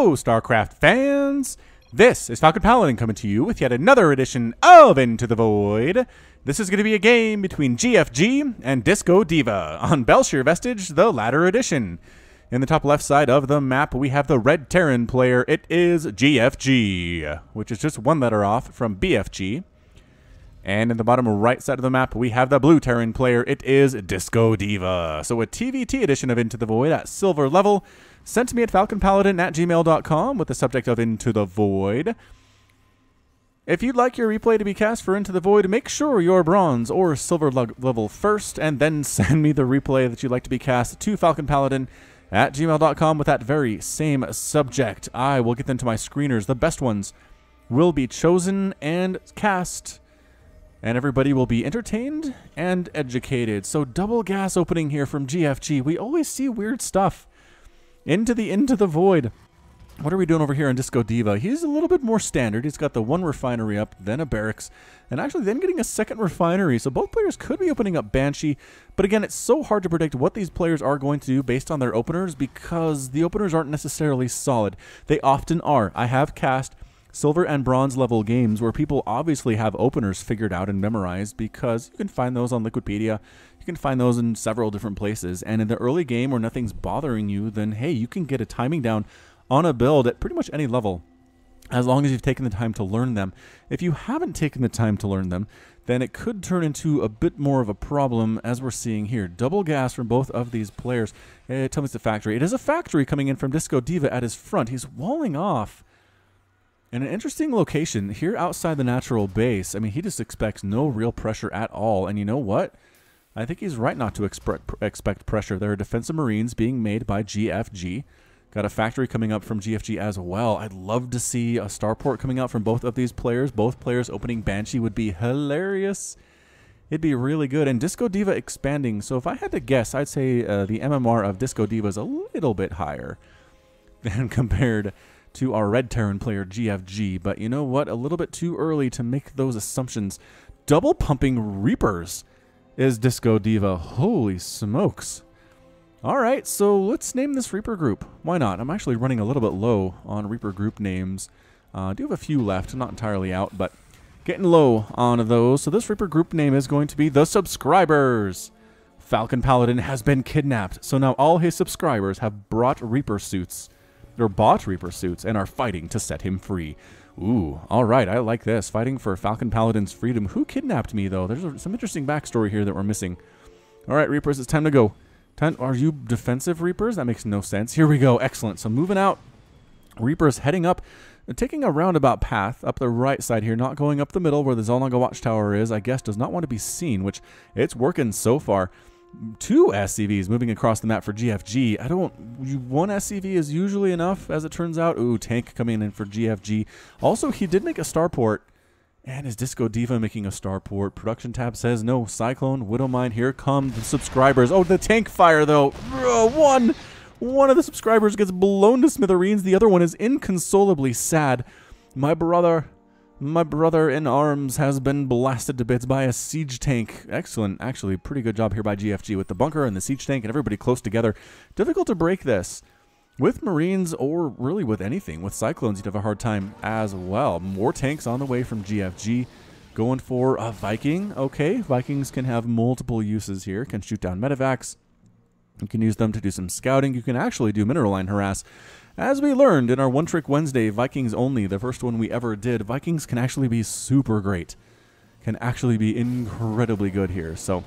Hello, StarCraft fans! This is Falcon Paladin coming to you with yet another edition of Into the Void. This is going to be a game between GFG and DiscoDiva on Bel'Shir Vestige, the latter edition. In the top left side of the map, we have the red Terran player. It is GFG, which is just one letter off from BFG. And in the bottom right side of the map, we have the blue Terran player. It is DiscoDiva. So a TVT edition of Into the Void at silver level, sent to me at falconpaladin@gmail.com with the subject of Into the Void. If you'd like your replay to be cast for Into the Void, make sure you're bronze or silver level first, and then send me the replay that you'd like to be cast to falconpaladin@gmail.com with that very same subject. I will get them to my screeners. The best ones will be chosen and cast, and everybody will be entertained and educated. So double gas opening here from GFG. We always see weird stuff. Into the Void. What are we doing over here on DiscoDiva? He's a little bit more standard. He's got the one refinery up, then a barracks, and actually then getting a second refinery. So both players could be opening up Banshee. But again, it's so hard to predict what these players are going to do based on their openers because the openers aren't necessarily solid. They often are. I have cast silver and bronze level games where people obviously have openers figured out and memorized because you can find those on Liquipedia. You can find those in several different places. And in the early game where nothing's bothering you, then hey, you can get a timing down on a build at pretty much any level as long as you've taken the time to learn them. If you haven't taken the time to learn them, then it could turn into a bit more of a problem as we're seeing here. Double gas from both of these players. Tell me it's a factory. It is a factory coming in from DiscoDiva at his front. He's walling off in an interesting location here outside the natural base. I mean, he just expects no real pressure at all. And you know what? I think he's right not to expect pressure. There are defensive marines being made by GFG. Got a factory coming up from GFG as well. I'd love to see a starport coming out from both of these players. Both players opening Banshee would be hilarious. It'd be really good. And DiscoDiva expanding. So if I had to guess, I'd say the MMR of DiscoDiva is a little bit higher than compared to our red Terran player GFG. But you know what? A little bit too early to make those assumptions. Double pumping Reapers is DiscoDiva. Holy smokes. Alright, so let's name this Reaper group. Why not? I'm actually running a little bit low on Reaper group names. I do have a few left, not entirely out, but getting low on those. So this Reaper group name is going to be the Subscribers. Falcon Paladin has been kidnapped, so now all his subscribers have bought Reaper suits, and are fighting to set him free. Ooh, alright, I like this. Fighting for Falcon Paladin's freedom. Who kidnapped me, though? There's some interesting backstory here that we're missing. Alright, Reapers, it's time to go. Are you defensive Reapers? That makes no sense. Here we go. Excellent. So moving out. Reapers heading up, taking a roundabout path up the right side here, not going up the middle where the Zalnaga Watchtower is. I guess does not want to be seen, which it's working so far. 2 SCVs moving across the map for GFG. One SCV is usually enough, as it turns out. Ooh, tank coming in for GFG. Also, he did make a starport. And is DiscoDiva making a starport? Production tab says no. Cyclone, Widowmine, here come the subscribers. Oh, the tank fire, though. One of the subscribers gets blown to smithereens. The other one is inconsolably sad. My brother in arms has been blasted to bits by a siege tank. Excellent. Actually, pretty good job here by GFG with the bunker and the siege tank and everybody close together. Difficult to break this. With Marines, or really with anything, with Cyclones, you'd have a hard time as well. More tanks on the way from GFG. Going for a Viking. Okay, Vikings can have multiple uses here. Can shoot down medevacs. You can use them to do some scouting. You can actually do mineral line harass. As we learned in our One Trick Wednesday, Vikings only, the first one we ever did, Vikings can actually be super great. Can actually be incredibly good here. So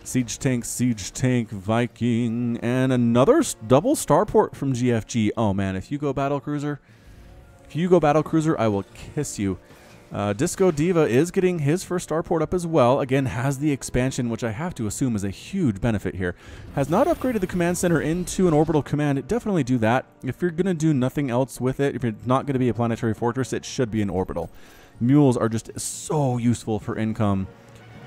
Siege tank, Viking, and another double starport from GFG. Oh man, if you go battlecruiser, I will kiss you. DiscoDiva is getting his first starport up as well. Again, has the expansion, which I have to assume is a huge benefit here. Has not upgraded the command center into an orbital command. Definitely do that. If you're going to do nothing else with it, if you're not going to be a planetary fortress, it should be an orbital. Mules are just so useful for income.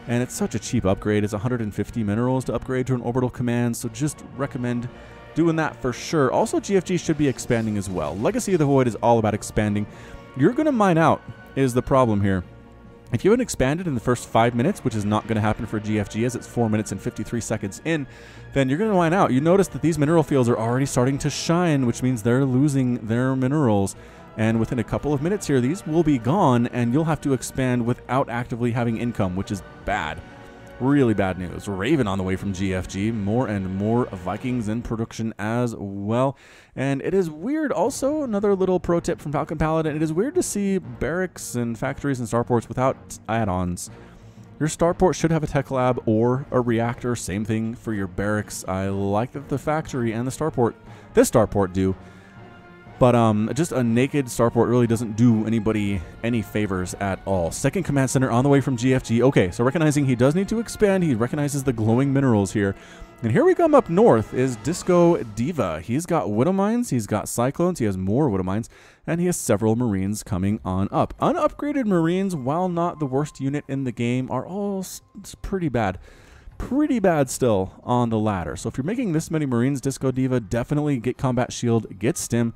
And it's such a cheap upgrade. It's 150 minerals to upgrade to an orbital command, so just recommend doing that for sure. Also, GFG should be expanding as well. Legacy of the Void is all about expanding. You're going to mine out is the problem here. If you haven't expanded in the first 5 minutes, which is not going to happen for GFG as it's 4 minutes and 53 seconds in, then you're going to line out. You notice that these mineral fields are already starting to shine, which means they're losing their minerals. And within a couple of minutes here, these will be gone, and you'll have to expand without actively having income, which is bad. Really bad news. Raven on the way from GFG. More and more Vikings in production as well. And it is weird also, another little pro tip from Falcon Paladin, it is weird to see barracks and factories and starports without add-ons. Your starport should have a tech lab or a reactor. Same thing for your barracks. I like that the factory and the starport, this starport do. But just a naked starport really doesn't do anybody any favors at all. Second command center on the way from GFG. Okay, so recognizing he does need to expand, he recognizes the glowing minerals here. And here we come up north is DiscoDiva. He's got Widow Mines, he's got Cyclones, he has more Widow Mines, and he has several Marines coming on up. Unupgraded Marines, while not the worst unit in the game, are all pretty bad. Pretty bad still on the ladder. So if you're making this many Marines, DiscoDiva, definitely get Combat Shield, get Stim,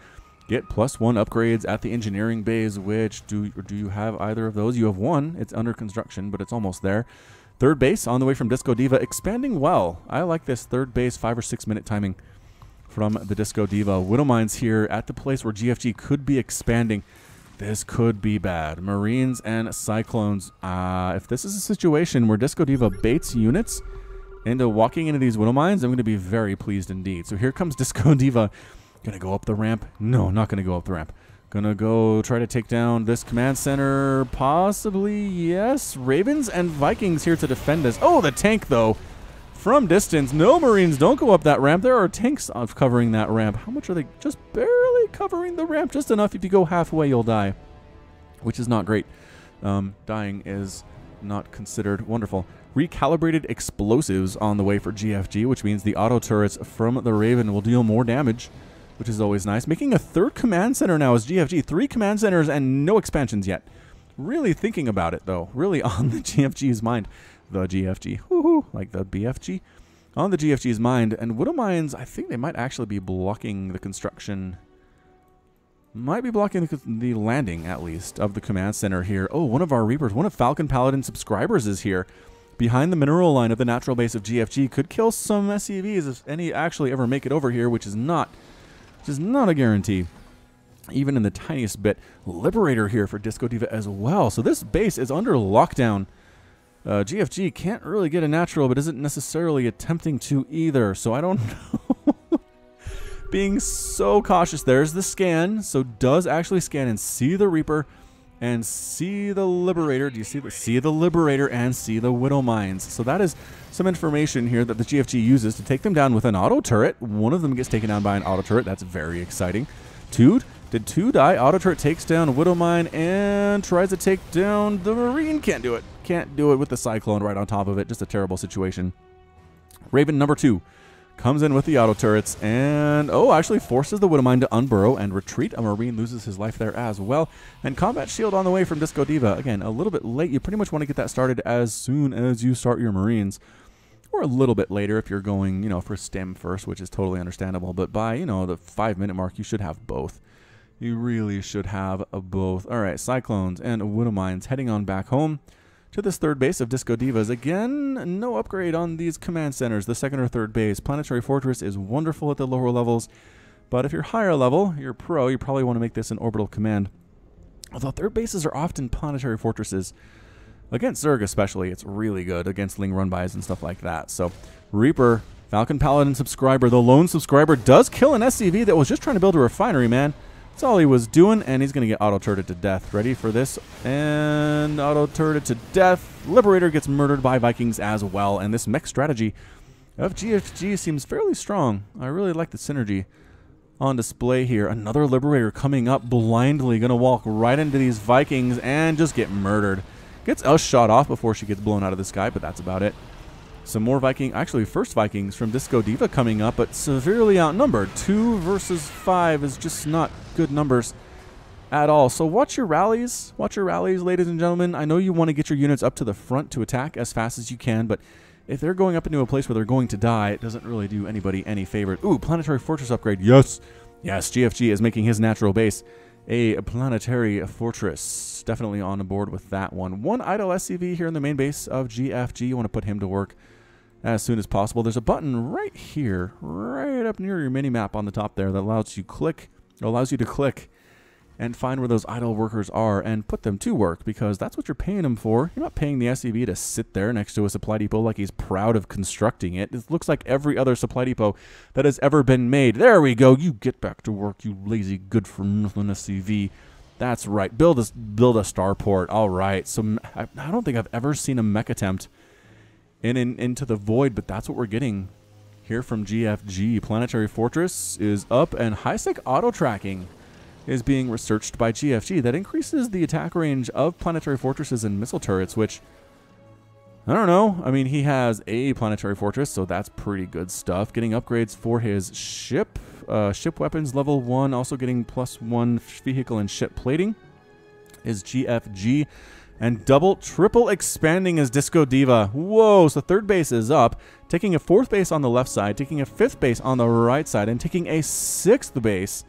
get +1 upgrades at the engineering bays, which do you have either of those? You have one. It's under construction, but it's almost there. Third base on the way from DiscoDiva, expanding well. I like this third base 5 or 6 minute timing from the DiscoDiva. Widow Mines here at the place where GFG could be expanding. This could be bad. Marines and Cyclones. If this is a situation where DiscoDiva baits units into walking into these Widow Mines, I'm going to be very pleased indeed. So here comes DiscoDiva. Gonna go up the ramp? No, not gonna go up the ramp. Gonna go try to take down this command center. Possibly, yes. Ravens and Vikings here to defend us. Oh, the tank, though. From distance. No, Marines, don't go up that ramp. There are tanks covering that ramp. How much are they? Just barely covering the ramp. Just enough. If you go halfway, you'll die. Which is not great. Dying is not considered wonderful. Recalibrated explosives on the way for GFG, which means the auto turrets from the Raven will deal more damage, which is always nice. Making a third command center now as GFG. 3 command centers and no expansions yet. Really thinking about it, though. Really on the GFG's mind. The GFG. Woohoo! Like the BFG. On the GFG's mind. And Widow Mines, I think they might actually be blocking the construction. Might be blocking the landing, at least, of the command center here. Oh, one of our Reapers, one of Falcon Paladin subscribers is here. Behind the mineral line of the natural base of GFG. Could kill some SCVs if any actually ever make it over here, which is not a guarantee, even in the tiniest bit. Liberator here for DiscoDiva as well. So this base is under lockdown. GFG can't really get a natural, but isn't necessarily attempting to either. So I don't know. Being so cautious. There's the scan. So does actually scan and see the Reaper and see the Liberator. Do you see the Liberator and see the Widow Mines? So that is some information here that the GFG uses to take them down with an auto turret. One of them gets taken down by an auto turret. That's very exciting. Did 2 die? Auto turret takes down Widow Mine and tries to take down the Marine. Can't do it. Can't do it with the Cyclone right on top of it. Just a terrible situation. Raven number 2 comes in with the auto turrets and, oh, actually forces the Widow Mine to unburrow and retreat. A Marine loses his life there as well. And Combat Shield on the way from DiscoDiva. Again, a little bit late. You pretty much want to get that started as soon as you start your Marines. Or a little bit later if you're going, you know, for stem first, which is totally understandable. But by, you know, the 5 minute mark, you should have both. You really should have both. All right, Cyclones and Widow Mines heading on back home to this third base of DiscoDivas. Again, no upgrade on these command centers, the second or third base. Planetary Fortress is wonderful at the lower levels, but if you're higher level, you're pro, you probably want to make this an orbital command. Although third bases are often planetary fortresses. Against Zerg especially, it's really good against Ling run-bys and stuff like that. So, Reaper, Falcon Paladin subscriber, the lone subscriber, does kill an SCV that was just trying to build a refinery, man. That's all he was doing, and he's going to get auto-turreted to death. Ready for this? And auto-turreted to death. Liberator gets murdered by Vikings as well, and this mech strategy of GFG seems fairly strong. I really like the synergy on display here. Another Liberator coming up blindly, going to walk right into these Vikings and just get murdered. Gets us shot off before she gets blown out of the sky, but that's about it. Some more actually first Vikings from DiscoDiva coming up, but severely outnumbered. 2 versus 5 is just not good numbers at all. So watch your rallies. Watch your rallies, ladies and gentlemen. I know you want to get your units up to the front to attack as fast as you can, but if they're going up into a place where they're going to die, it doesn't really do anybody any favor. Ooh, Planetary Fortress upgrade. Yes. Yes, GFG is making his natural base a planetary fortress. Definitely on board with that one. One idle SCV here in the main base of GFG. You want to put him to work as soon as possible. There's a button right here, right up near your mini-map on the top there that allows you to click and find where those idle workers are and put them to work, because that's what you're paying them for. You're not paying the SCV to sit there next to a supply depot like he's proud of constructing it. It looks like every other supply depot that has ever been made. There we go. You get back to work, you lazy good-for-nothing SCV. That's right. Build a starport. All right. So I don't think I've ever seen a mech attempt into the void, but that's what we're getting here from GFG. Planetary Fortress is up, and high-sec auto-tracking is being researched by GFG. That increases the attack range of planetary fortresses and missile turrets, which, I don't know. I mean, he has a planetary fortress, so that's pretty good stuff. Getting upgrades for his ship. Ship weapons level 1, also getting +1 vehicle and ship plating is GFG. And triple expanding his DiscoDiva. Whoa, so third base is up, taking a fourth base on the left side, taking a fifth base on the right side, and taking a sixth base.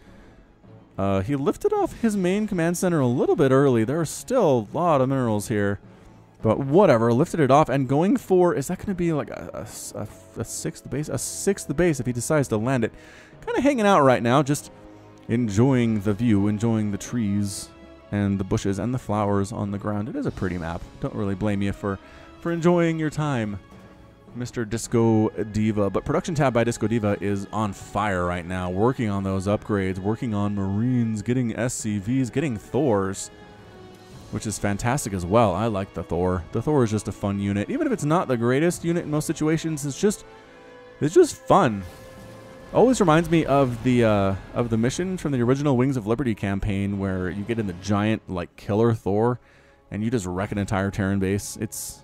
He lifted off his main command center a little bit early. There are still a lot of minerals here, but whatever. Lifted it off and going for, is that going to be like a sixth base? A sixth base if he decides to land it. Kind of hanging out right now, just enjoying the view, enjoying the trees and the bushes and the flowers on the ground. It is a pretty map. Don't really blame you for enjoying your time, Mr. DiscoDiva. But production tab by DiscoDiva is on fire right now, working on those upgrades, working on Marines, getting SCVs, getting Thors, which is fantastic as well. I like the Thor. The Thor is just a fun unit. Even if it's not the greatest unit in most situations, it's just fun. Always reminds me of the mission from the original Wings of Liberty campaign, where you get in the giant like killer Thor and you just wreck an entire Terran base. It's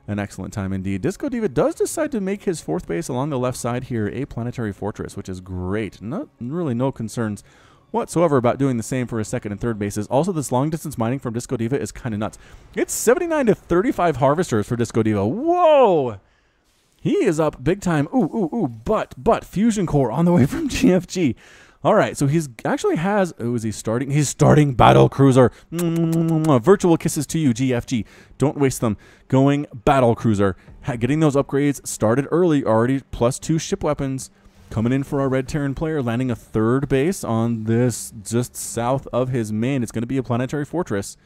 an excellent time indeed. DiscoDiva does decide to make his fourth base along the left side here a planetary fortress, which is great. Really no concerns whatsoever about doing the same for his second and third bases. Also, this long distance mining from DiscoDiva is kind of nuts. It's 79 to 35 harvesters for DiscoDiva. Whoa! He is up big time. But Fusion Core on the way from GFG. All right, so he's actually has, is he starting? He's starting Battle Cruiser. Virtual kisses to you, GFG. Don't waste them. Going Battle Cruiser. Getting those upgrades started early, already +2 ship weapons. Coming in for our Red Terran player, landing a third base on this just south of his main. It's going to be a planetary fortress.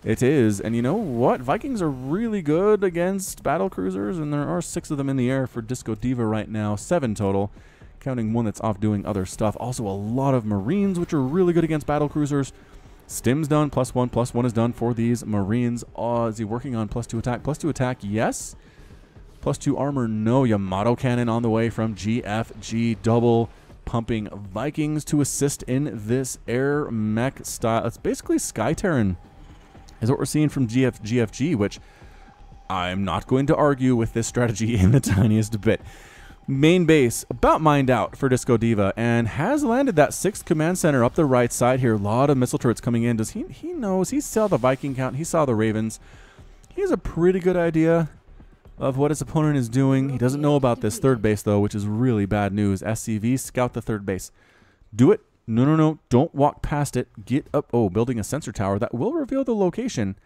It is, and you know what? Vikings are really good against battle cruisers, and there are 6 of them in the air for DiscoDiva right now, 7 total, counting one that's off doing other stuff. Also, a lot of Marines, which are really good against battle cruisers. Stim's done, +1 is done for these Marines. Is he working on +2 attack? +2 attack, yes. +2 armor, no. Yamato cannon on the way from GFG, double pumping Vikings to assist in this air mech style. It's basically Sky Terran is what we're seeing from GFG, which I'm not going to argue with this strategy in the tiniest bit. Main base about mined out for DiscoDiva, and has landed that 6th command center up the right side here. A lot of missile turrets coming in. Does he knows? He saw the Viking count. He saw the Ravens. He has a pretty good idea of what his opponent is doing. He doesn't know about this third base, though, which is really bad news. SCV, scout the third base. Do it. No. Don't walk past it. Get up. Oh, building a sensor tower. That will reveal the location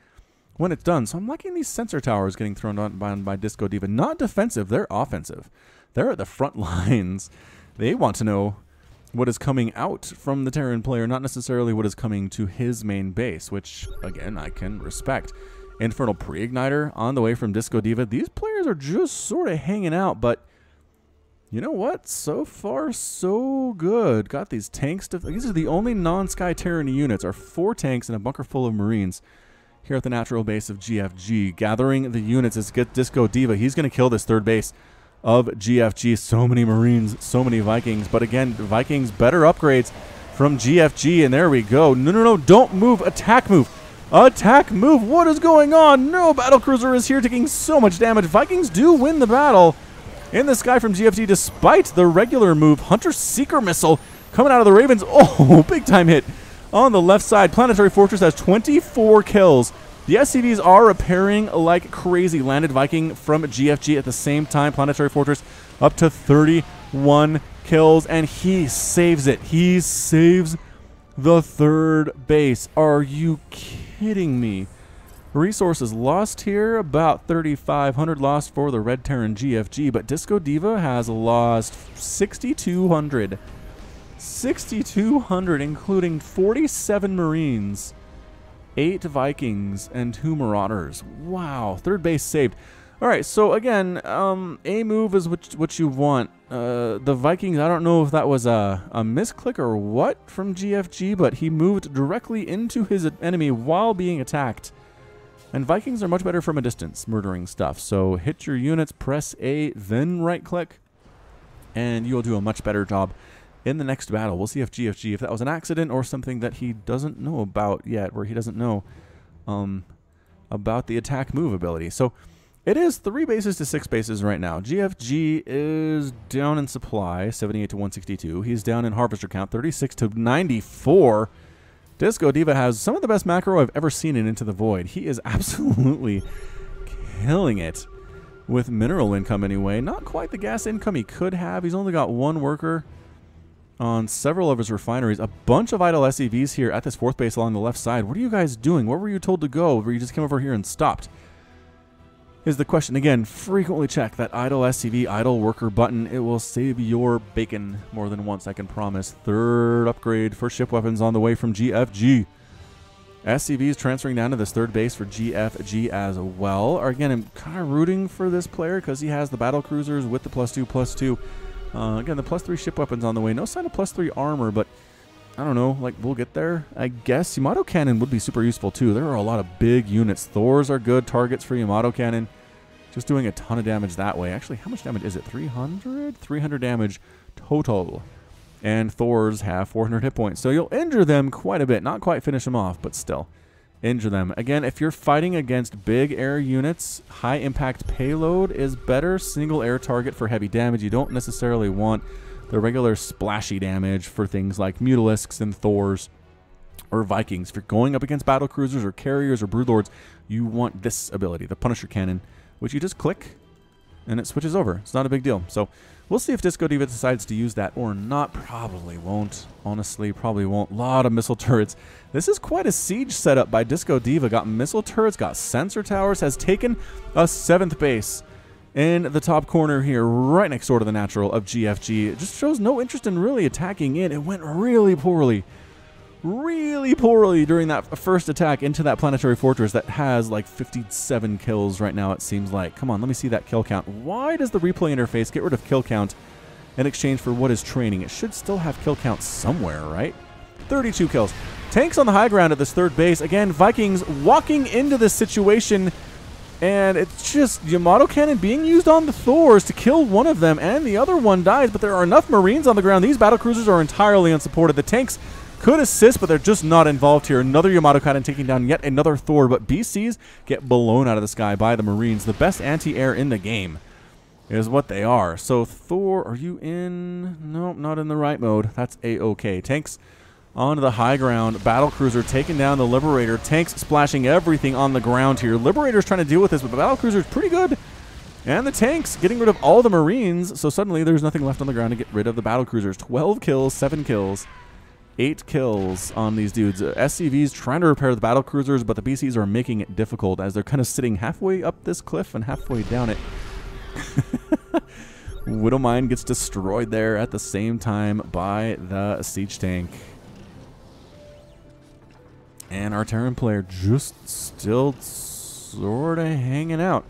when it's done. So I'm liking these sensor towers getting thrown on by DiscoDiva. Not defensive. They're offensive. They're at the front lines. They want to know what is coming out from the Terran player, not necessarily what is coming to his main base, which, again, I can respect. Infernal Pre-Igniter on the way from DiscoDiva. These players are just sort of hanging out, but you know what? So far, so good. Got these tanks. These are the only non-Sky Terran units. Are 4 tanks and a bunker full of Marines here at the natural base of GFG. Gathering the units is DiscoDiva. He's going to kill this third base of GFG. So many Marines, so many Vikings. But again, Vikings better upgrades from GFG. And there we go. No. Don't move. Attack move. Attack move. What is going on? No, battlecruiser is here taking so much damage. Vikings do win the battle in the sky from GFG despite the regular move. Hunter Seeker missile coming out of the Ravens. Oh, big time hit on the left side. Planetary Fortress has 24 kills. The SCVs are repairing like crazy. Landed Viking from GFG at the same time. Planetary Fortress up to 31 kills, and he saves it. He saves the third base. Are you kidding me? Resources lost here, about 3,500 lost for the Red Terran GFG, but DiscoDiva has lost 6,200. 6,200, including 47 Marines, 8 Vikings, and 2 Marauders. Wow, third base saved. All right, so again, A move is what you want. The Vikings, I don't know if that was a misclick or what from GFG, but he moved directly into his enemy while being attacked. And Vikings are much better from a distance, murdering stuff. So hit your units, press A, then right-click, and you'll do a much better job in the next battle. We'll see if GFG, if that was an accident or something that he doesn't know about yet, where he doesn't know about the attack move ability. So it is 3 bases to 6 bases right now. GFG is down in supply, 78 to 162. He's down in harvester count, 36 to 94. DiscoDiva has some of the best macro I've ever seen in Into the Void. He is absolutely killing it with mineral income anyway. Not quite the gas income he could have. He's only got 1 worker on several of his refineries. A bunch of idle SCVs here at this 4th base along the left side. What are you guys doing? Where were you told to go? Where you just came over here and stopped? Is the question. Again, frequently check that idle SCV, idle worker button. It will save your bacon more than once, I can promise. 3rd upgrade for ship weapons on the way from GFG. SCVs transferring down to this 3rd base for GFG as well. Again, I'm kind of rooting for this player because he has the battle cruisers with the +2/+2. Again, the +3 ship weapons on the way. No sign of +3 armor, but I don't know, like, we'll get there, I guess. Yamato Cannon would be super useful, too. There are a lot of big units. Thors are good targets for Yamato Cannon. Just doing a ton of damage that way. Actually, how much damage is it? 300? 300 damage total. And Thors have 400 hit points. So you'll injure them quite a bit. Not quite finish them off, but still. Injure them. Again, if you're fighting against big air units, high impact payload is better. Single air target for heavy damage. You don't necessarily want the regular splashy damage for things like Mutalisks and Thors or Vikings. If you're going up against battle cruisers or carriers or broodlords, you want this ability, the Punisher Cannon, which you just click and it switches over. It's not a big deal. So we'll see if DiscoDiva decides to use that or not. Probably won't. Honestly, probably won't. A lot of missile turrets. This is quite a siege setup by DiscoDiva. Got missile turrets, got sensor towers, has taken a 7th base in the top corner here, right next door to the natural of GFG. It just shows no interest in really attacking in. It went really poorly during that first attack into that planetary fortress that has like 57 kills right now, it seems like. Come on, let me see that kill count. Why does the replay interface get rid of kill count in exchange for what is training? It should still have kill count somewhere, right? 32 kills. Tanks on the high ground at this 3rd base. Again, Vikings walking into this situation, and it's just Yamato Cannon being used on the Thors to kill one of them, and the other one dies, but there are enough Marines on the ground. These battle cruisers are entirely unsupported. The tanks could assist, but they're just not involved here. Another Yamato Cannon taking down yet another Thor, but BCs get blown out of the sky by the Marines. The best anti-air in the game is what they are. So Thor, are you in? Nope, not in the right mode. That's A-OK. Tanks onto the high ground. Battle cruiser taking down the Liberator. Tanks splashing everything on the ground here. Liberator's trying to deal with this, but the battle cruiser's pretty good. And the tanks getting rid of all the Marines, so suddenly there's nothing left on the ground to get rid of the battle cruisers. 12 kills, 7 kills. 8 kills on these dudes. SCVs trying to repair the battle cruisers, but the BCs are making it difficult as they're kind of sitting halfway up this cliff and halfway down it. Widowmine gets destroyed there at the same time by the siege tank. And our Terran player just still sort of hanging out.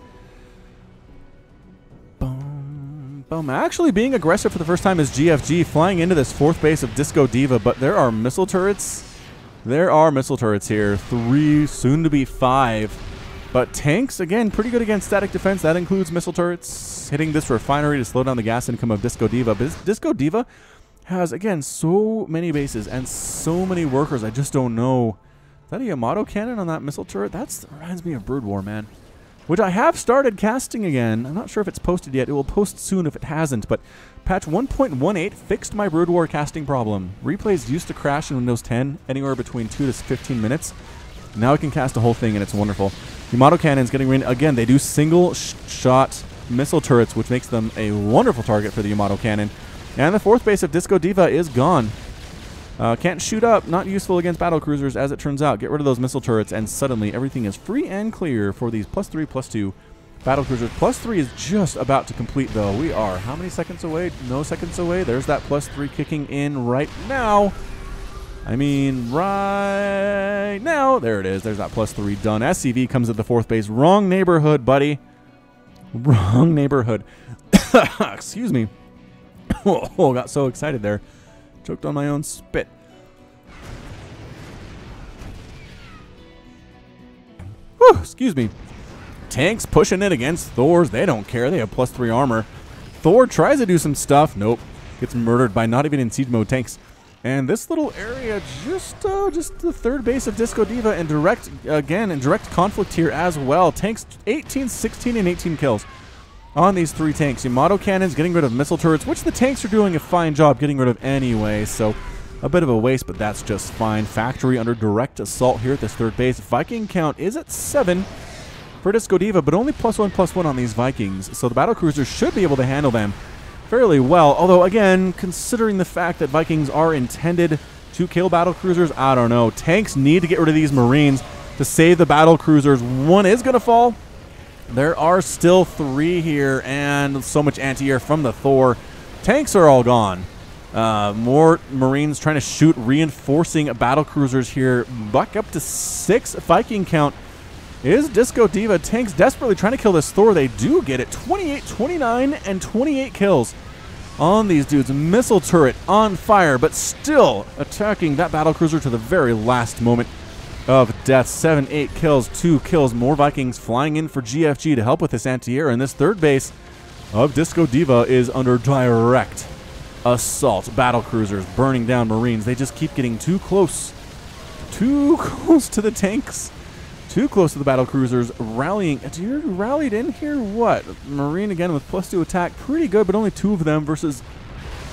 Actually being aggressive for the first time is GFG, flying into this 4th base of DiscoDiva, but there are missile turrets. There are missile turrets here. 3, soon to be 5. But tanks, again, pretty good against static defense. That includes missile turrets, hitting this refinery to slow down the gas income of DiscoDiva. But DiscoDiva has, again, so many bases and so many workers. I just don't know. Is that a Yamato Cannon on that missile turret? That reminds me of Brood War, man. Which I have started casting again. I'm not sure if it's posted yet. It will post soon if it hasn't, but patch 1.18 fixed my Brood War casting problem. Replays used to crash in Windows 10 anywhere between 2 to 15 minutes. Now I can cast a whole thing, and it's wonderful. Yamato Cannons getting rid. Again, they do single-shot missile turrets, which makes them a wonderful target for the Yamato Cannon. And the 4th base of DiscoDiva is gone. Can't shoot up. Not useful against battlecruisers, as it turns out. Get rid of those missile turrets, and suddenly everything is free and clear for these +3, +2 battlecruisers. +3 is just about to complete, though. We are how many seconds away? No seconds away. There's that +3 kicking in right now. I mean, right now. There it is. There's that +3 done. SCV comes at the 4th base. Wrong neighborhood, buddy. Wrong neighborhood. Excuse me. Oh, got so excited there. Choked on my own spit. Whew, excuse me. Tanks pushing it against Thors. They don't care. They have +3 armor. Thor tries to do some stuff. Nope. Gets murdered by not even in siege mode tanks. And this little area, just the 3rd base of DiscoDiva, and direct conflict here as well. Tanks 18, 16, and 18 kills on these 3 tanks. Yamato cannons getting rid of missile turrets, which the tanks are doing a fine job getting rid of anyway. So a bit of a waste, but that's just fine. Factory under direct assault here at this 3rd base. Viking count is at 7 for DiscoDiva, but only +1/+1 on these Vikings. So the battlecruisers should be able to handle them fairly well, although again, considering the fact that Vikings are intended to kill battlecruisers, I don't know. Tanks need to get rid of these Marines to save the battlecruisers. One is going to fall. There are still 3 here, and so much anti-air from the Thor. Tanks are all gone. More Marines trying to shoot, reinforcing battlecruisers here. Back up to 6 Viking count is DiscoDiva. Tanks desperately trying to kill this Thor. They do get it. 28, 29, and 28 kills on these dudes. Missile turret on fire, but still attacking that battlecruiser to the very last moment of death. 7, 8 kills, 2 kills. More Vikings flying in for GFG to help with this anti-air. And this 3rd base of DiscoDiva is under direct assault. Battlecruisers burning down Marines. They just keep getting too close. Too close to the tanks. Too close to the battlecruisers. Rallying. You rallied in here? What? Marine again with +2 attack. Pretty good, but only 2 of them versus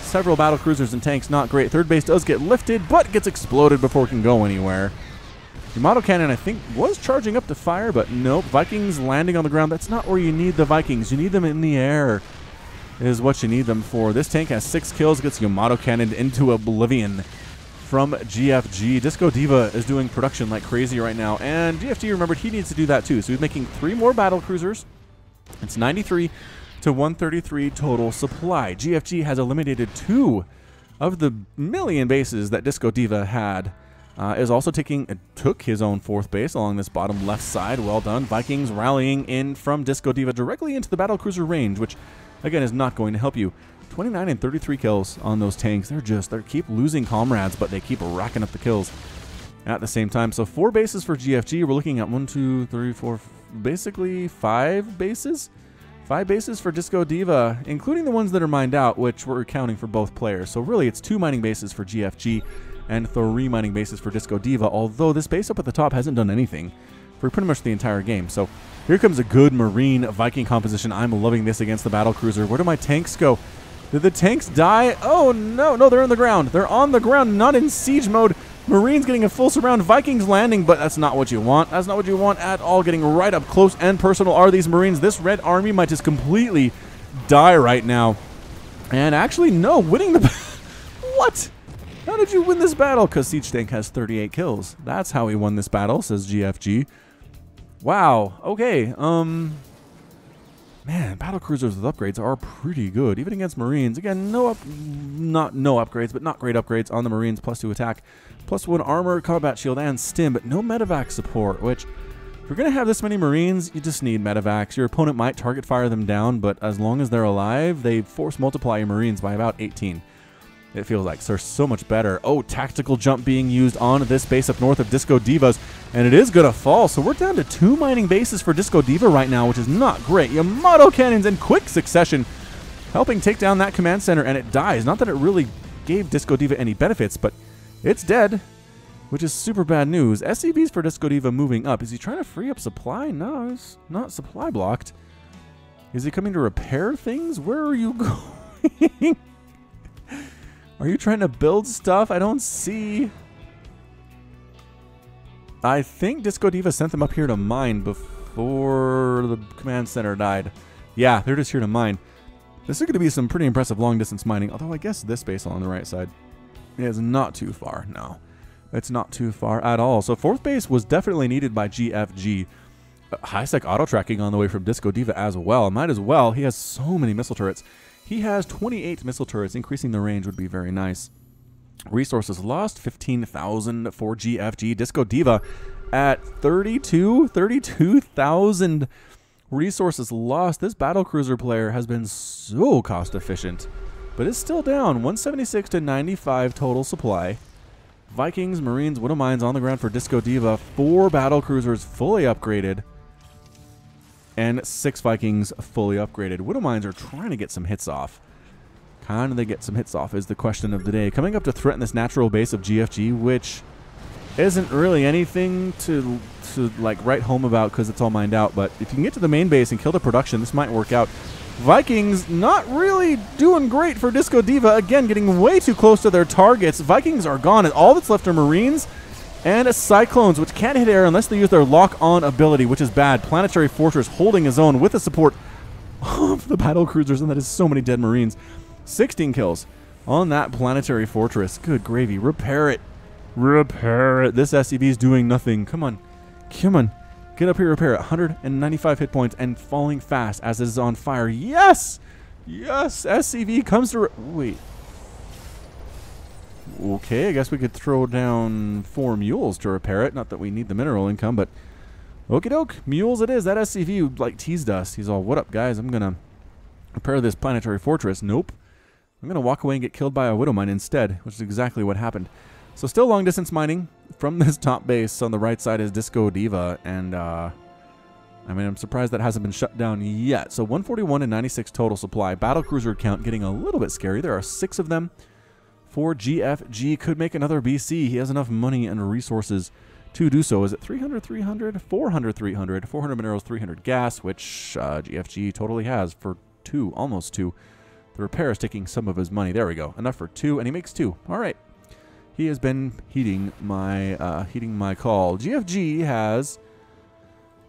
several battlecruisers and tanks. Not great. 3rd base does get lifted, but gets exploded before it can go anywhere. Yamato cannon, I think, was charging up to fire, but nope. Vikings landing on the ground. That's not where you need the Vikings. You need them in the air is what you need them for. This tank has 6 kills, gets Yamato cannoned into oblivion from GFG. DiscoDiva is doing production like crazy right now, and GFG, remembered, he needs to do that too. So he's making 3 more battlecruisers. It's 93 to 133 total supply. GFG has eliminated 2 of the million bases that DiscoDiva had. Is also took his own 4th base along this bottom left side. Well done. Vikings rallying in from DiscoDiva directly into the battlecruiser range, which again is not going to help you. 29 and 33 kills on those tanks. They keep losing comrades, but they keep racking up the kills at the same time. So 4 bases for GFG. We're looking at 1, 2, 3, 4, basically 5 bases. 5 bases for DiscoDiva, including the ones that are mined out, which we're accounting for both players. So really, it's 2 mining bases for GFG and 3 mining bases for DiscoDiva, although this base up at the top hasn't done anything for pretty much the entire game. So here comes a good Marine Viking composition. I'm loving this against the battlecruiser. Where do my tanks go? Did the tanks die? Oh, no. No, they're on the ground. They're on the ground, not in siege mode. Marines getting a full surround. Vikings landing, but that's not what you want. That's not what you want at all. Getting right up close and personal are these Marines. This red army might just completely die right now. And actually, no, winning the... What? How did you win this battle? Because Siege Tank has 38 kills. That's how he won this battle, says GFG. Wow. Okay. Man, battlecruisers with upgrades are pretty good, even against Marines. Again, not no upgrades, but not great upgrades on the Marines. +2 attack, +1 armor, combat shield, and stim, but no medevac support, which, if you're going to have this many Marines, you just need medevacs. Your opponent might target fire them down, but as long as they're alive, they force multiply your Marines by about 18. It feels like. So they're so much better. Oh, tactical jump being used on this base up north of DiscoDiva's, and it is going to fall. So we're down to 2 mining bases for DiscoDiva right now, which is not great. Yamato cannons in quick succession helping take down that command center, and it dies. Not that it really gave DiscoDiva any benefits, but it's dead, which is super bad news. SCVs for DiscoDiva moving up. Is he trying to free up supply? No, it's not supply blocked. Is he coming to repair things? Where are you going? Are you trying to build stuff? I don't see. I think DiscoDiva sent them up here to mine before the command center died. Yeah, they're just here to mine. This is going to be some pretty impressive long-distance mining, although I guess this base along the right side It's not too far, no. It's not too far at all. So fourth base was definitely needed by GFG. High-sec auto-tracking on the way from DiscoDiva as well. Might as well. He has so many missile turrets. He has 28 missile turrets. Increasing the range would be very nice. Resources lost, 15,000 for GFG. DiscoDiva at 32,000 resources lost. This battlecruiser player has been so cost efficient, but it's still down 176 to 95 total supply. Vikings, Marines, Widow Mines on the ground for DiscoDiva. 4 battlecruisers fully upgraded, and 6 Vikings fully upgraded. Widow Mines are trying to get some hits off. How do they get some hits off is the question of the day. Coming up to threaten this natural base of GFG, which isn't really anything to like write home about because it's all mined out. But if you can get to the main base and kill the production, this might work out. Vikings not really doing great for DiscoDiva. Again, getting way too close to their targets. Vikings are gone, and all that's left are Marines and Cyclones, which can't hit air unless they use their lock-on ability, which is bad. Planetary Fortress holding his own with the support of the battle cruisers, and that is so many dead Marines. 16 kills on that Planetary Fortress. Good gravy. Repair it. Repair it. This SCV is doing nothing. Come on. Come on. Get up here, repair it. 195 hit points and falling fast as it is on fire. Yes! Yes! SCV comes to... Wait. Okay, I guess we could throw down 4 mules to repair it. Not that we need the mineral income, but... Okie doke. Mules it is. That SCV like teased us. He's all, what up, guys? I'm gonna repair this Planetary Fortress. Nope. I'm gonna walk away and get killed by a Widow Mine instead, which is exactly what happened. So still long-distance mining from this top base. On the right side is DiscoDiva, and I mean, I'm surprised that hasn't been shut down yet. So 141 and 96 total supply. Battlecruiser count getting a little bit scary. There are 6 of them for GFG. Could make another BC. He has enough money and resources to do so. Is it 300, 300, 400, 300, 400 minerals, 300 gas, which GFG totally has for 2, almost 2. The repair is taking some of his money. There we go. Enough for 2, and he makes 2. All right. He has been heeding my call. GFG has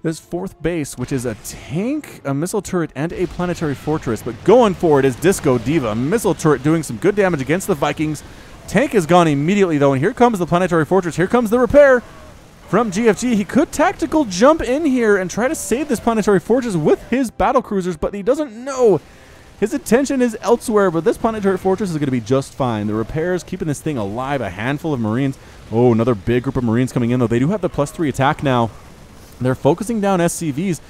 this 4th base, which is a tank, a missile turret, and a planetary fortress. But going for it is DiscoDiva. Missile turret doing some good damage against the Vikings. Tank is gone immediately, though, and here comes the planetary fortress. Here comes the repair from GFG. He could tactical jump in here and try to save this planetary fortress with his battle cruisers, but he doesn't know. His attention is elsewhere, but this planetary fortress is going to be just fine. The repairs keeping this thing alive. A handful of Marines. Oh, another big group of Marines coming in, though. They do have the +3 attack now. They're focusing down SCVs.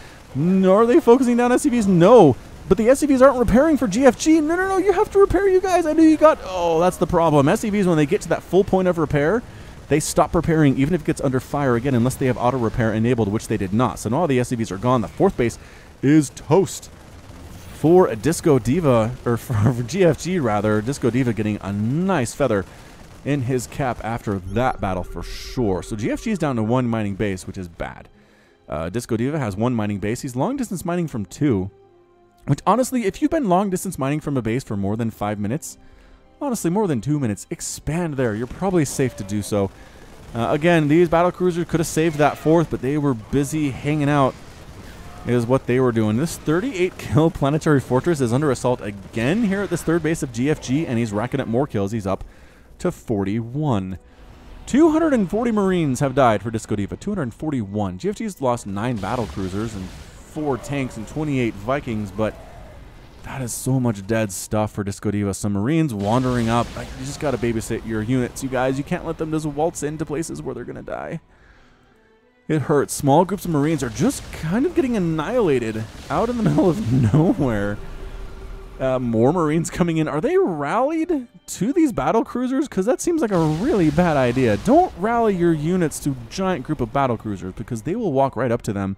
Are they focusing down SCVs? No. But the SCVs aren't repairing for GFG. No, no, no. You have to repair, you guys. I knew you got... Oh, that's the problem. SCVs, when they get to that full point of repair, they stop repairing, even if it gets under fire again, unless they have auto repair enabled, which they did not. So now all the SCVs are gone. The 4th base is toast. For DiscoDiva, or for GFG rather, DiscoDiva getting a nice feather in his cap after that battle for sure. So GFG is down to 1 mining base, which is bad. DiscoDiva has 1 mining base. He's long distance mining from 2, which honestly, if you've been long distance mining from a base for more than 5 minutes, honestly more than 2 minutes, expand there. You're probably safe to do so. Again, these battlecruisers could have saved that 4th, but they were busy hanging out. Is what they were doing. This 38 kill planetary fortress is under assault again here at this 3rd base of GFG, and he's racking up more kills. He's up to 41. 240 Marines have died for DiscoDiva. 241. GFG's lost 9 battle cruisers and 4 tanks and 28 Vikings, but that is so much dead stuff for DiscoDiva. Some Marines wandering up. You just got to babysit your units, you guys. You can't let them just waltz into places where they're going to die. It hurts. Small groups of Marines are just kind of getting annihilated out in the middle of nowhere. More Marines coming in. Are they rallied to these battle cruisers? Because that seems like a really bad idea. Don't rally your units to a giant group of battle cruisers, because they will walk right up to them.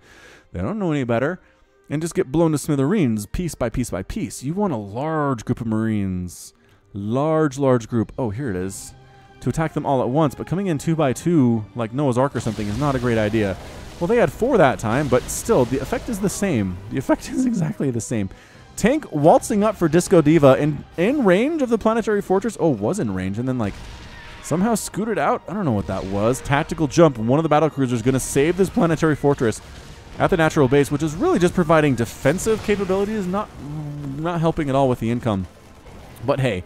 They don't know any better. And just get blown to smithereens piece by piece by piece. You want a large group of Marines. Large group. Oh, here it is. To attack them all at once, but coming in 2 by 2 like Noah's Ark or something is not a great idea. Well, they had 4 that time, but still, the effect is the same. The effect is exactly the same. Tank waltzing up for DiscoDiva in range of the planetary fortress. Oh, was in range, and then like somehow scooted out. I don't know what that was. Tactical jump. One of the battlecruisers is going to save this planetary fortress at the natural base, which is really just providing defensive capabilities, not helping at all with the income. But hey,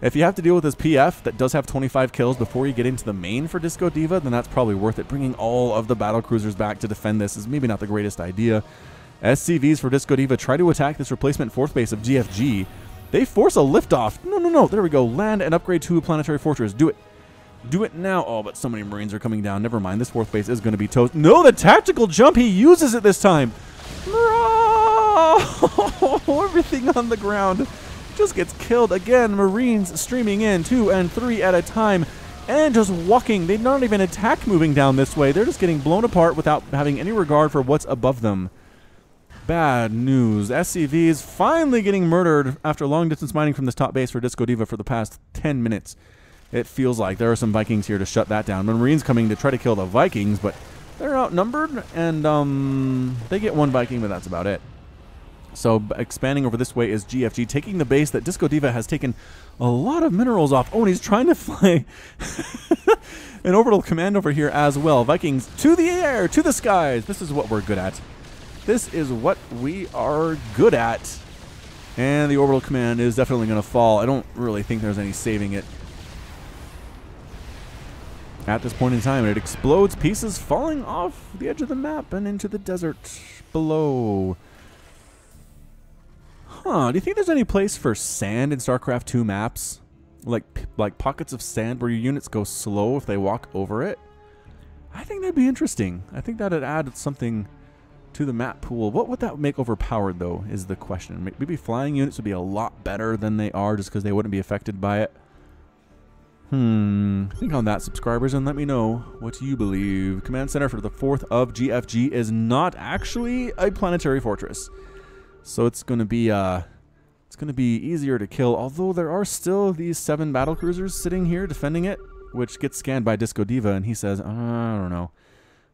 If you have to deal with this PF that does have 25 kills before you get into the main for DiscoDiva, then that's probably worth it. Bringing all of the battlecruisers back to defend this is maybe not the greatest idea. SCVs for DiscoDiva try to attack this replacement 4th base of GFG. They force a liftoff. No. There we go. Land and upgrade to a planetary fortress. Do it. Do it now. Oh, but so many Marines are coming down. Never mind. This 4th base is going to be toast. No, the tactical jump. He uses it this time. Everything on the ground just gets killed again. Marines streaming in 2 and 3 at a time and just walking. They're not even attack moving down this way. They're just getting blown apart without having any regard for what's above them. Bad news. SCVs finally getting murdered after long distance mining from this top base for DiscoDiva for the past 10 minutes. It feels like there are some Vikings here to shut that down. Marines coming to try to kill the Vikings, but they're outnumbered, and they get 1 Viking, but that's about it. So expanding over this way is GFG, taking the base that DiscoDiva has taken a lot of minerals off. Oh, and he's trying to fly an orbital command over here as well. Vikings to the air, to the skies. This is what we're good at. This is what we are good at. And the orbital command is definitely going to fall. I don't really think there's any saving it at this point in time. It explodes, pieces falling off the edge of the map and into the desert below. Huh, do you think there's any place for sand in StarCraft 2 maps? Like pockets of sand where your units go slow if they walk over it? I think that'd be interesting. I think that'd add something to the map pool. What would that make overpowered, though, is the question. Maybe flying units would be a lot better than they are just because they wouldn't be affected by it. Think on that, subscribers, and let me know what you believe. Command center for the 4th of GFG is not actually a planetary fortress, so it's going to be easier to kill. Although there are still these 7 battlecruisers sitting here defending it, which gets scanned by DiscoDiva, and he says, I don't know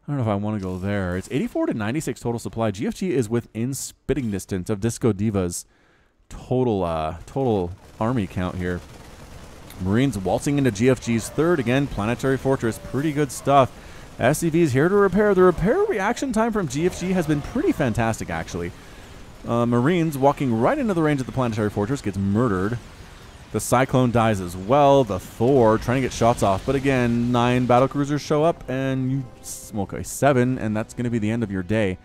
if I want to go there. It's 84 to 96 total supply. GFG is within spitting distance of DiscoDiva's total army count here. Marines waltzing into GFG's 3rd. Again, planetary fortress. Pretty good stuff. SCV's here to repair. The repair reaction time from GFG has been pretty fantastic, actually. Marines walking right into the range of the planetary fortress gets murdered. The Cyclone dies as well. The Thor trying to get shots off. But again, 9 battlecruisers show up and you... Okay, 7, and that's going to be the end of your day.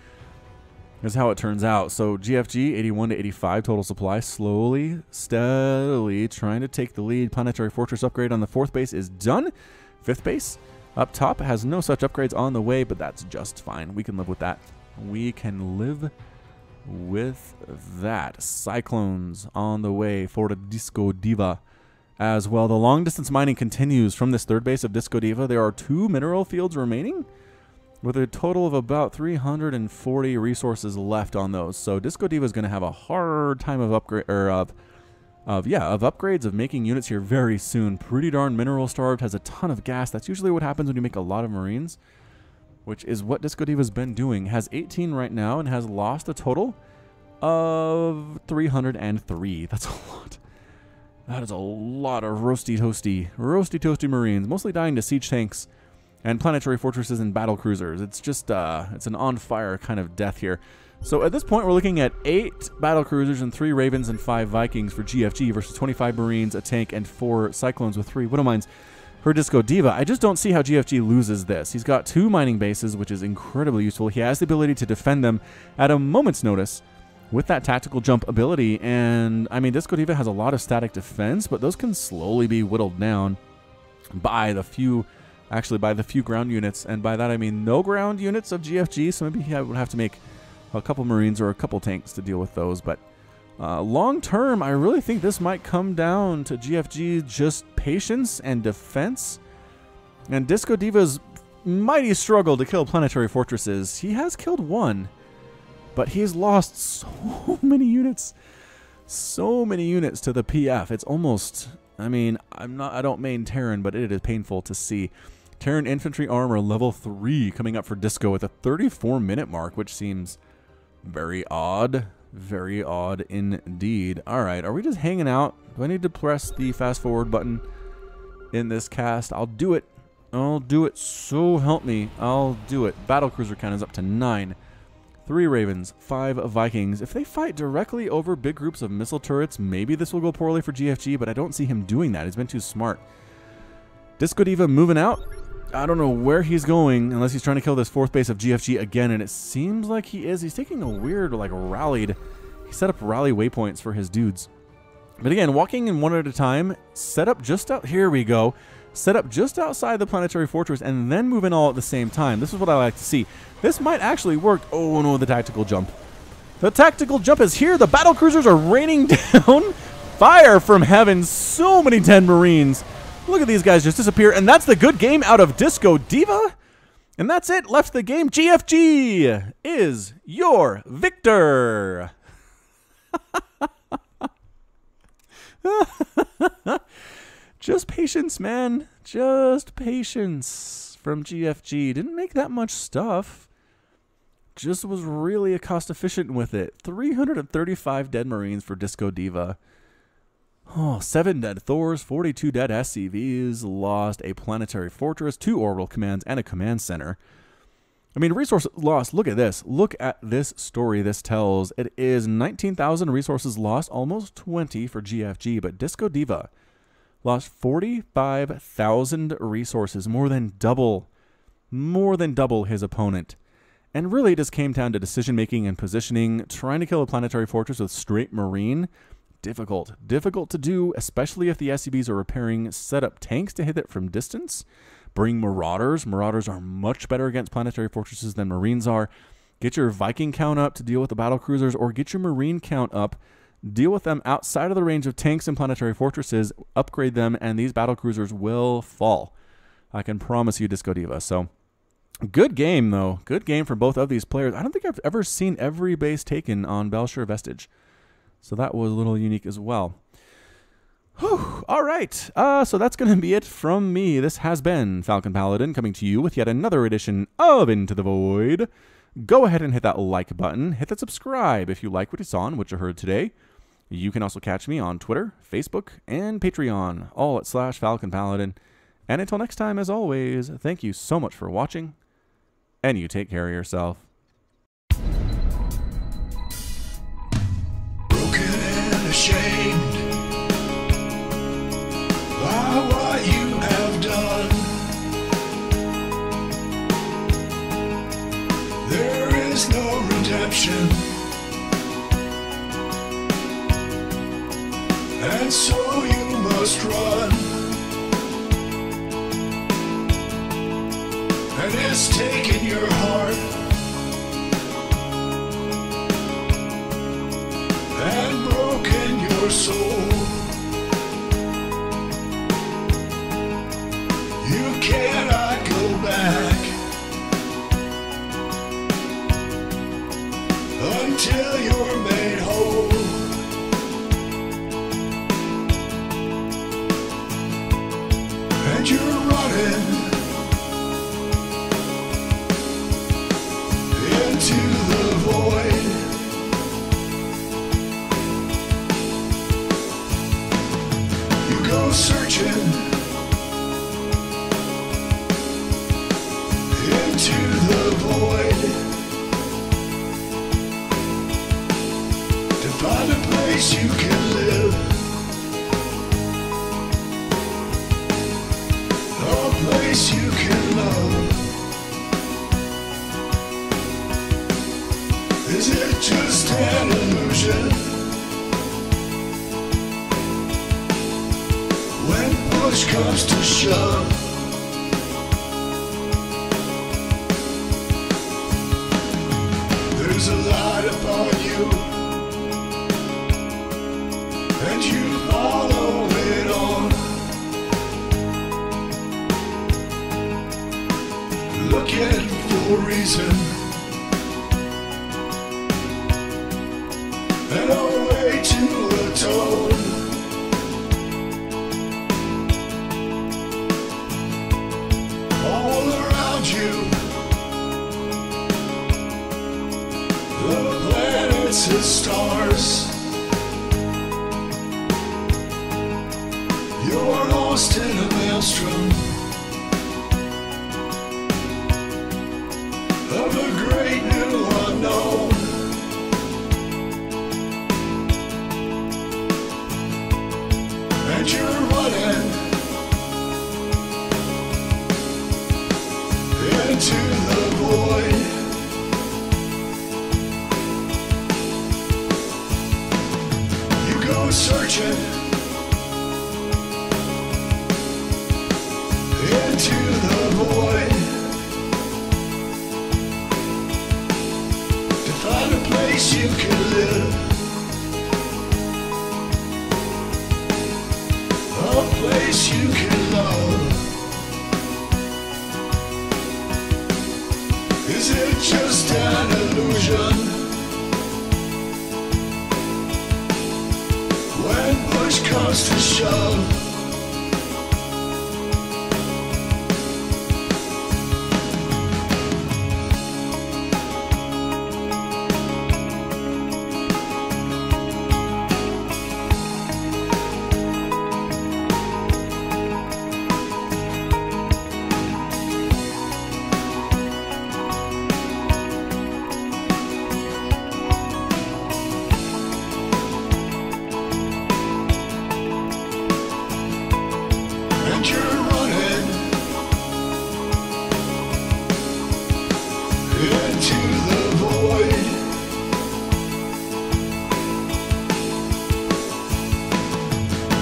Is how it turns out. So GFG 81 to 85 total supply, slowly, steadily trying to take the lead. Planetary fortress upgrade on the 4th base is done. 5th base up top has no such upgrades on the way, but that's just fine. We can live with that. We can live with that. Cyclones on the way for the DiscoDiva as well. The long distance mining continues from this 3rd base of DiscoDiva. There are 2 mineral fields remaining, with a total of about 340 resources left on those. So DiscoDiva is going to have a hard time of upgrades, of making units here very soon. Pretty darn mineral starved, has a ton of gas. That's usually what happens when you make a lot of Marines, which is what DiscoDiva's been doing. Has 18 right now and has lost a total of 303. That's a lot. That is a lot of roasty toasty Marines, mostly dying to siege tanks and planetary fortresses and battle cruisers. It's just, it's an on-fire kind of death here. So at this point, we're looking at 8 battle cruisers and 3 Ravens and 5 Vikings for GFG versus 25 Marines, a tank, and 4 Cyclones with 3 Widowmines for DiscoDiva. I just don't see how GFG loses this. He's got 2 mining bases, which is incredibly useful. He has the ability to defend them at a moment's notice with that tactical jump ability. And, I mean, DiscoDiva has a lot of static defense, but those can slowly be whittled down by the few... Actually, by the few ground units, and by that I mean no ground units of GFG, so maybe he would have to make a couple Marines or a couple tanks to deal with those. But long term, I really think this might come down to GFG just patience and defense. And DiscoDiva's mighty struggle to kill planetary fortresses. He has killed 1, but he's lost so many units. So many units to the PF. It's almost... I mean, I don't main Terran, but it is painful to see. Terran infantry armor level 3 coming up for Disco at the 34-minute mark, which seems very odd. Very odd indeed. All right, are we just hanging out? Do I need to press the fast forward button in this cast? I'll do it. I'll do it. So help me. I'll do it. Battlecruiser count is up to 9. 3 Ravens, 5 Vikings. If they fight directly over big groups of missile turrets, maybe this will go poorly for GFG, but I don't see him doing that. He's been too smart. DiscoDiva moving out. I don't know where he's going unless he's trying to kill this 4th base of GFG again, and it seems like he is. He's taking a weird, like, rallied. He set up rally waypoints for his dudes. But again, walking in one at a time, set up just out. Here we go. Set up just outside the planetary fortress and then move in all at the same time. This is what I like to see. This might actually work. Oh no, the tactical jump. The tactical jump is here. The battle cruisers are raining down fire from heaven. So many dead Marines. Look at these guys just disappear. And that's the good game out of DiscoDiva. And that's it. Left the game. GFG is your victor. Just patience, man. Just patience from GFG. Didn't make that much stuff. Just was really cost efficient with it. 335 dead Marines for DiscoDiva. Oh, 7 dead Thors, 42 dead SCVs, lost a planetary fortress, 2 orbital commands, and a command center. I mean, resource loss, look at this. Look at this story this tells. It is 19,000 resources lost, almost 20 for GFG, but DiscoDiva lost 45,000 resources, more than double his opponent. And really it just came down to decision-making and positioning. Trying to kill a planetary fortress with straight Marine, difficult to do, especially if the SCVs are repairing, set up tanks to hit it from distance. Bring Marauders. Marauders are much better against planetary fortresses than Marines are. Get your Viking count up to deal with the battle cruisers, or get your Marine count up, deal with them outside of the range of tanks and planetary fortresses, upgrade them, and these battle cruisers will fall. I can promise you, DiscoDiva. So, good game, though. Good game for both of these players. I don't think I've ever seen every base taken on Bel'Shir Vestige. So that was a little unique as well. Whew. All right. So that's going to be it from me. This has been Falcon Paladin coming to you with yet another edition of Into the Void. Go ahead and hit that like button. Hit that subscribe if you like what you saw and what you heard today. You can also catch me on Twitter, Facebook, and Patreon, all at /Falcon Paladin. And until next time, as always, thank you so much for watching, and you take care of yourself. Broken and ashamed by what you have done. There is no redemption, and so you must run. And it's taken your heart and broken your soul. You cannot go back until you're made whole. And you're running into the void. You go searching into the void to find a place you can live, a place you can love. Is it just an illusion? When push comes to shove, there's a light upon you, and you follow it on, looking for a reason and a way to atone. All around you, the planets and stars. You're lost in a maelstrom of a great new unknown. And you're running into the void. You go searching into the void to find a place you can live, a place you can love. Is it just an illusion? When push comes to shove, and you're running into the void.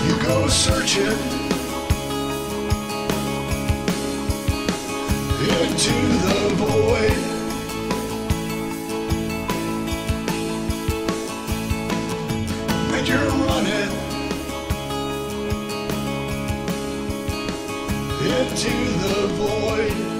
You go searching into the void. And you're running into the void.